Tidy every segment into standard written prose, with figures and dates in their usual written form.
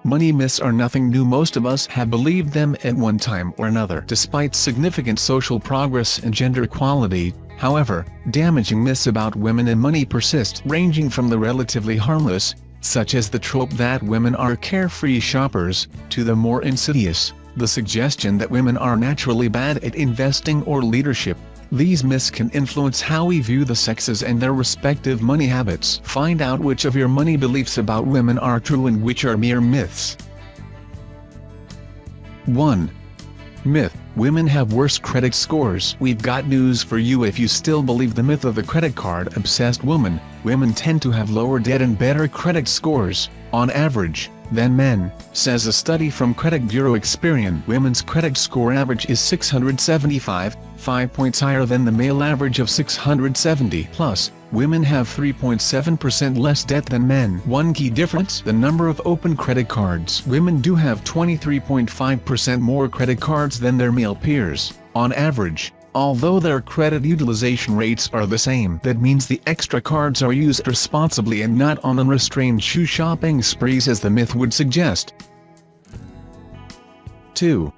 Money myths are nothing new. Most of us have believed them at one time or another. Despite significant social progress and gender equality, however, damaging myths about women and money persist, ranging from the relatively harmless, such as the trope that women are carefree shoppers, to the more insidious, the suggestion that women are naturally bad at investing or leadership. These myths can influence how we view the sexes and their respective money habits. Find out which of your money beliefs about women are true and which are mere myths. 1. Myth: women have worse credit scores. We've got news for you if you still believe the myth of the credit card-obsessed woman. Women tend to have lower debt and better credit scores, on average, than men, says a study from Credit Bureau Experian. Women's credit score average is 675, 5 points higher than the male average of 670. Plus, women have 3.7% less debt than men. One key difference: the number of open credit cards. Women do have 23.5% more credit cards than their male peers, on average. Although their credit utilization rates are the same, that means the extra cards are used responsibly and not on unrestrained shoe shopping sprees as the myth would suggest. 2.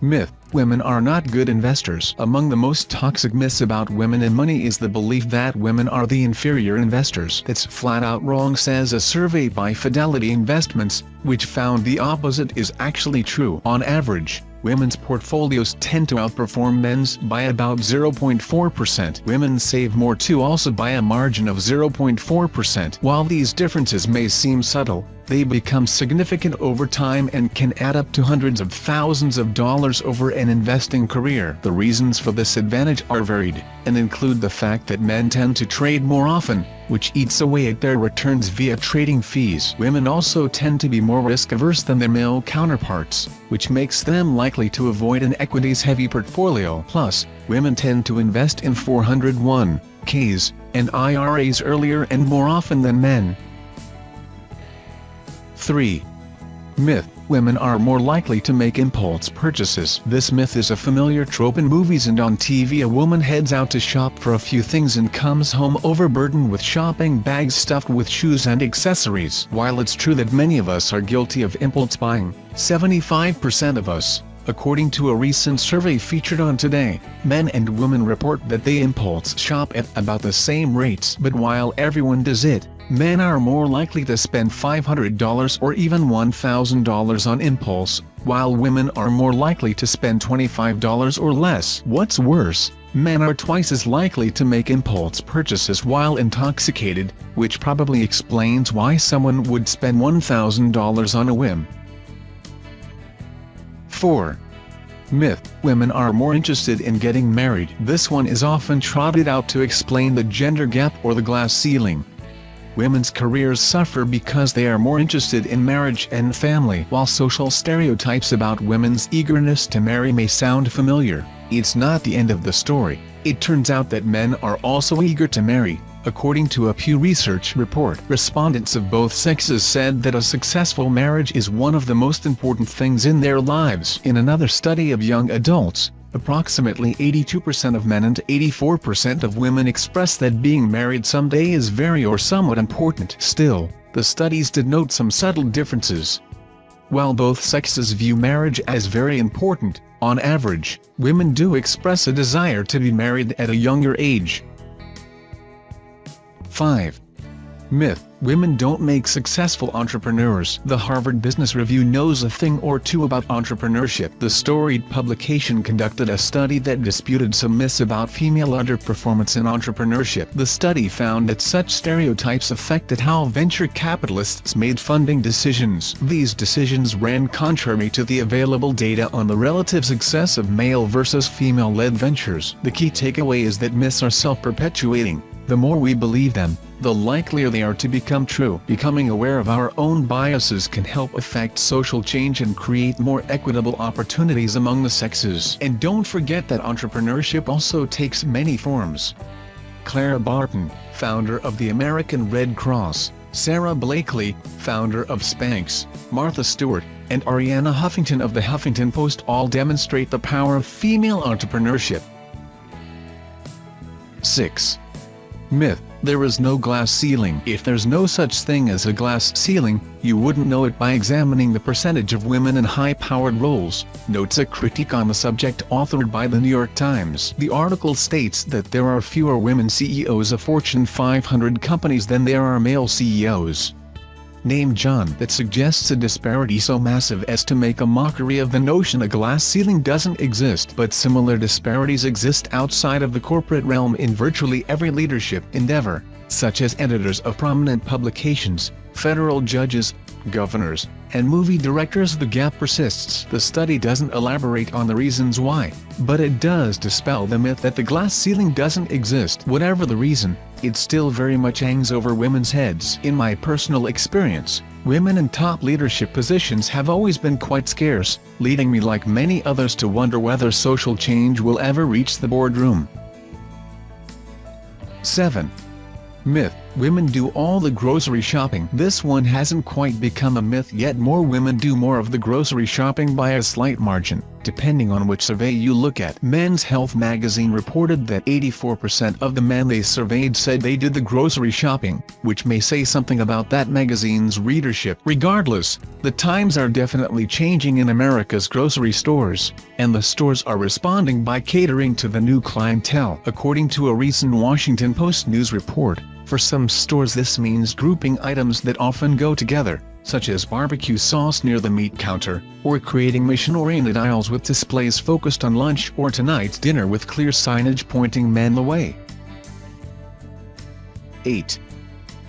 Myth: women are not good investors. Among the most toxic myths about women and money is the belief that women are the inferior investors. That's flat out wrong, says a survey by Fidelity Investments, which found the opposite is actually true. On average, women's portfolios tend to outperform men's by about 0.4%. Women save more too, also by a margin of 0.4%. While these differences may seem subtle, they become significant over time and can add up to hundreds of thousands of dollars over an investing career. The reasons for this advantage are varied, and include the fact that men tend to trade more often, which eats away at their returns via trading fees. Women also tend to be more risk-averse than their male counterparts, which makes them likely to avoid an equities-heavy portfolio. Plus, women tend to invest in 401(k)s and IRAs earlier and more often than men. 3. Myth: women are more likely to make impulse purchases. This myth is a familiar trope in movies and on TV. A woman heads out to shop for a few things and comes home overburdened with shopping bags stuffed with shoes and accessories. While it's true that many of us are guilty of impulse buying, 75% of us, according to a recent survey featured on Today, men and women report that they impulse shop at about the same rates. But while everyone does it, men are more likely to spend $500 or even $1,000 on impulse, while women are more likely to spend $25 or less. What's worse, men are twice as likely to make impulse purchases while intoxicated, which probably explains why someone would spend $1,000 on a whim. 4. Myth: women are more interested in getting married. This one is often trotted out to explain the gender gap or the glass ceiling. Women's careers suffer because they are more interested in marriage and family. While social stereotypes about women's eagerness to marry may sound familiar, it's not the end of the story. It turns out that men are also eager to marry. According to a Pew Research report, respondents of both sexes said that a successful marriage is one of the most important things in their lives. In another study of young adults, approximately 82% of men and 84% of women express that being married someday is very or somewhat important. Still, the studies did note some subtle differences. While both sexes view marriage as very important, on average, women do express a desire to be married at a younger age. 5. Myth: women don't make successful entrepreneurs. The Harvard Business Review knows a thing or two about entrepreneurship. The storied publication conducted a study that disputed some myths about female underperformance in entrepreneurship. The study found that such stereotypes affected how venture capitalists made funding decisions. These decisions ran contrary to the available data on the relative success of male versus female-led ventures. The key takeaway is that myths are self-perpetuating. The more we believe them, the likelier they are to become true. Becoming aware of our own biases can help affect social change and create more equitable opportunities among the sexes. And don't forget that entrepreneurship also takes many forms. Clara Barton, founder of the American Red Cross, Sarah Blakely, founder of Spanx, Martha Stewart, and Arianna Huffington of the Huffington Post all demonstrate the power of female entrepreneurship. 6. Myth: there is no glass ceiling. If there's no such thing as a glass ceiling, you wouldn't know it by examining the percentage of women in high-powered roles, notes a critique on the subject authored by the New York Times. The article states that there are fewer women CEOs of Fortune 500 companies than there are male CEOs. Name John that suggests a disparity so massive as to make a mockery of the notion a glass ceiling doesn't exist. But similar disparities exist outside of the corporate realm in virtually every leadership endeavor, such as editors of prominent publications, federal judges, governors, and movie directors. The gap persists. The study doesn't elaborate on the reasons why, but it does dispel the myth that the glass ceiling doesn't exist. Whatever the reason, it still very much hangs over women's heads. In my personal experience, women in top leadership positions have always been quite scarce, leading me like many others to wonder whether social change will ever reach the boardroom. 7. Myth: women do all the grocery shopping. This one hasn't quite become a myth yet. More women do more of the grocery shopping by a slight margin, depending on which survey you look at. Men's Health magazine reported that 84% of the men they surveyed said they did the grocery shopping, which may say something about that magazine's readership. Regardless, the times are definitely changing in America's grocery stores, and the stores are responding by catering to the new clientele. According to a recent Washington Post news report, for some stores this means grouping items that often go together, such as barbecue sauce near the meat counter, or creating mission-oriented aisles with displays focused on lunch or tonight's dinner with clear signage pointing men the way. 8.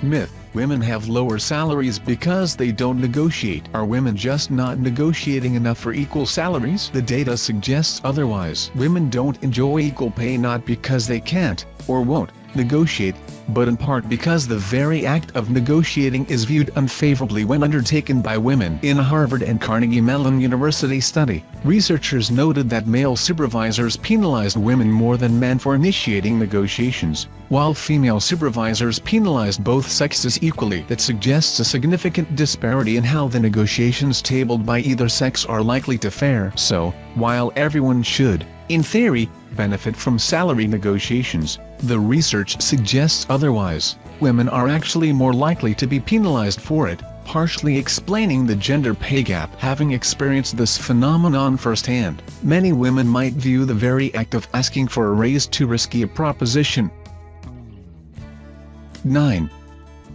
Myth: women have lower salaries because they don't negotiate. Are women just not negotiating enough for equal salaries? The data suggests otherwise. Women don't enjoy equal pay not because they can't, or won't, negotiate, but in part because the very act of negotiating is viewed unfavorably when undertaken by women. In a Harvard and Carnegie Mellon University study, researchers noted that male supervisors penalized women more than men for initiating negotiations, while female supervisors penalized both sexes equally. That suggests a significant disparity in how the negotiations tabled by either sex are likely to fare. So, while everyone should, in theory, benefit from salary negotiations, the research suggests otherwise. Women are actually more likely to be penalized for it, partially explaining the gender pay gap. Having experienced this phenomenon firsthand, many women might view the very act of asking for a raise too risky a proposition. 9.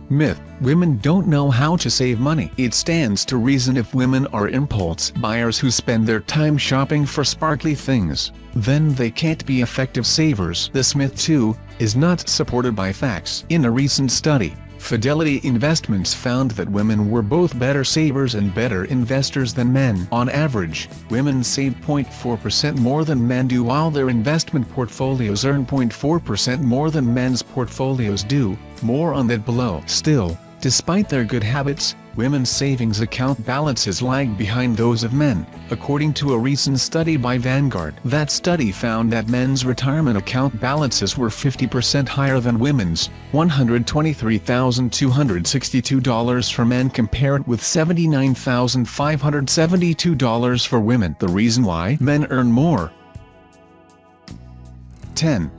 Myth: women don't know how to save money. It stands to reason if women are impulse buyers who spend their time shopping for sparkly things, then they can't be effective savers. This myth, too, is not supported by facts. In a recent study, Fidelity Investments found that women were both better savers and better investors than men. On average, women save 0.4% more than men do, while their investment portfolios earn 0.4% more than men's portfolios do. More on that below. Still, despite their good habits, women's savings account balances lag behind those of men, according to a recent study by Vanguard. That study found that men's retirement account balances were 50% higher than women's, $123,262 for men compared with $79,572 for women. The reason why men earn more. 10.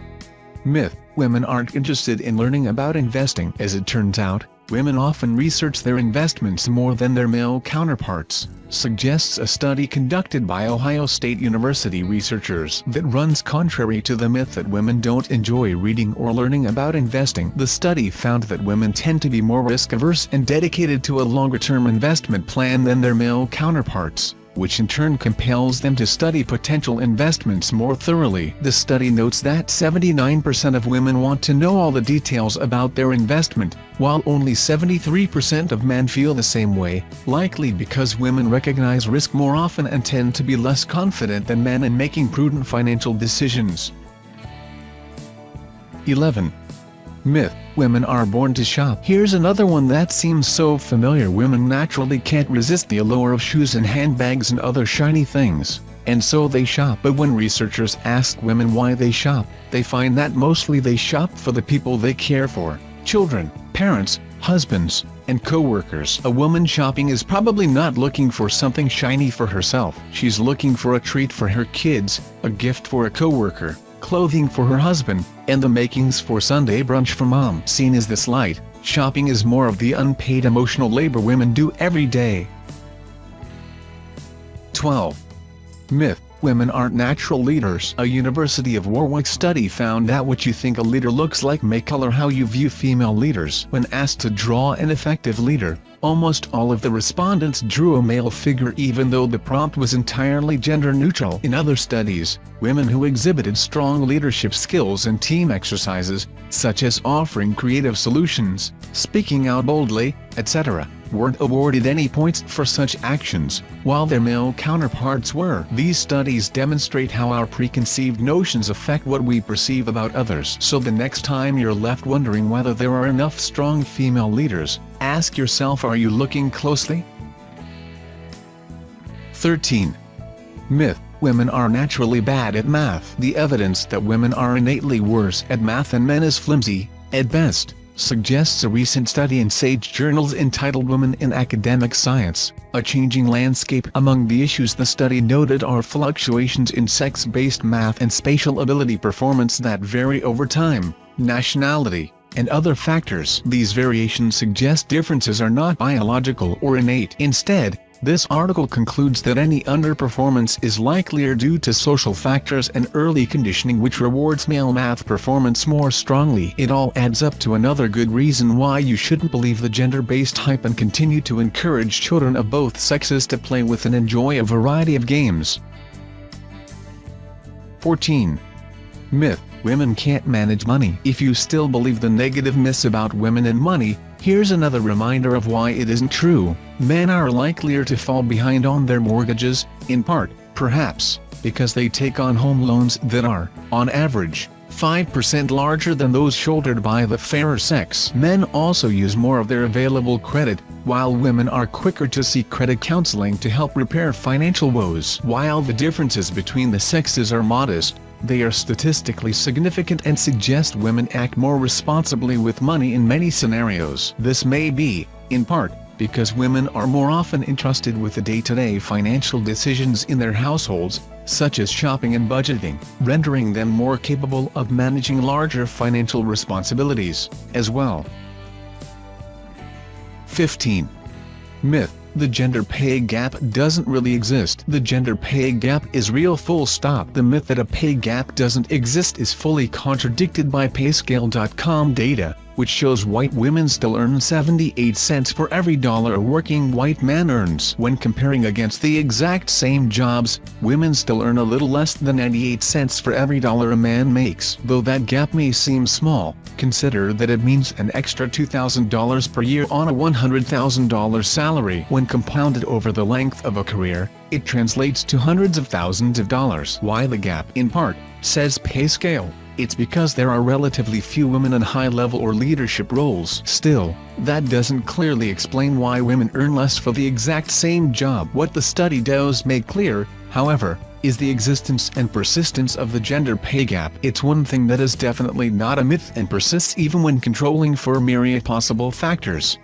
Myth: women aren't interested in learning about investing. As it turns out, women often research their investments more than their male counterparts, suggests a study conducted by Ohio State University researchers. That runs contrary to the myth that women don't enjoy reading or learning about investing. The study found that women tend to be more risk-averse and dedicated to a longer-term investment plan than their male counterparts, which in turn compels them to study potential investments more thoroughly. The study notes that 79% of women want to know all the details about their investment, while only 73% of men feel the same way, likely because women recognize risk more often and tend to be less confident than men in making prudent financial decisions. 11. Myth: women are born to shop. Here's another one that seems so familiar. Women naturally can't resist the allure of shoes and handbags and other shiny things, and so they shop. But when researchers ask women why they shop, they find that mostly they shop for the people they care for. children, parents, husbands, and co-workers. A woman shopping is probably not looking for something shiny for herself. She's looking for a treat for her kids, a gift for a co-worker, clothing for her husband, and the makings for Sunday brunch for mom. Seen as this light, shopping is more of the unpaid emotional labor women do every day. 12. Myth: women aren't natural leaders. A University of Warwick study found that what you think a leader looks like may color how you view female leaders. When asked to draw an effective leader, almost all of the respondents drew a male figure even though the prompt was entirely gender neutral. In other studies, women who exhibited strong leadership skills and team exercises, such as offering creative solutions, speaking out boldly, etc., weren't awarded any points for such actions, while their male counterparts were. These studies demonstrate how our preconceived notions affect what we perceive about others. So the next time you're left wondering whether there are enough strong female leaders, ask yourself, are you looking closely? 13. Myth: women are naturally bad at math. The evidence that women are innately worse at math than men is flimsy, at best, suggests a recent study in Sage Journals entitled Women in Academic Science, A Changing Landscape. Among the issues the study noted are fluctuations in sex-based math and spatial ability performance that vary over time, nationality, and other factors. These variations suggest differences are not biological or innate. Instead, this article concludes that any underperformance is likelier due to social factors and early conditioning which rewards male math performance more strongly. It all adds up to another good reason why you shouldn't believe the gender-based hype and continue to encourage children of both sexes to play with and enjoy a variety of games. 14. Myth: women can't manage money. If you still believe the negative myths about women and money, here's another reminder of why it isn't true. Men are likelier to fall behind on their mortgages, in part, perhaps, because they take on home loans that are, on average, 5% larger than those shouldered by the fairer sex. Men also use more of their available credit, while women are quicker to seek credit counseling to help repair financial woes. While the differences between the sexes are modest, they are statistically significant and suggest women act more responsibly with money in many scenarios. This may be, in part, because women are more often entrusted with the day-to-day financial decisions in their households, such as shopping and budgeting, rendering them more capable of managing larger financial responsibilities, as well. 15. Myth: the gender pay gap doesn't really exist. The gender pay gap is real, full stop. The myth that a pay gap doesn't exist is fully contradicted by payscale.com data, which shows white women still earn 78 cents for every dollar a working white man earns. When comparing against the exact same jobs, women still earn a little less than 98 cents for every dollar a man makes. Though that gap may seem small, consider that it means an extra $2,000 per year on a $100,000 salary. When compounded over the length of a career, it translates to hundreds of thousands of dollars. Why the gap? In part, says PayScale, it's because there are relatively few women in high-level or leadership roles. Still, that doesn't clearly explain why women earn less for the exact same job. What the study does make clear, however, is the existence and persistence of the gender pay gap. It's one thing that is definitely not a myth and persists even when controlling for myriad possible factors.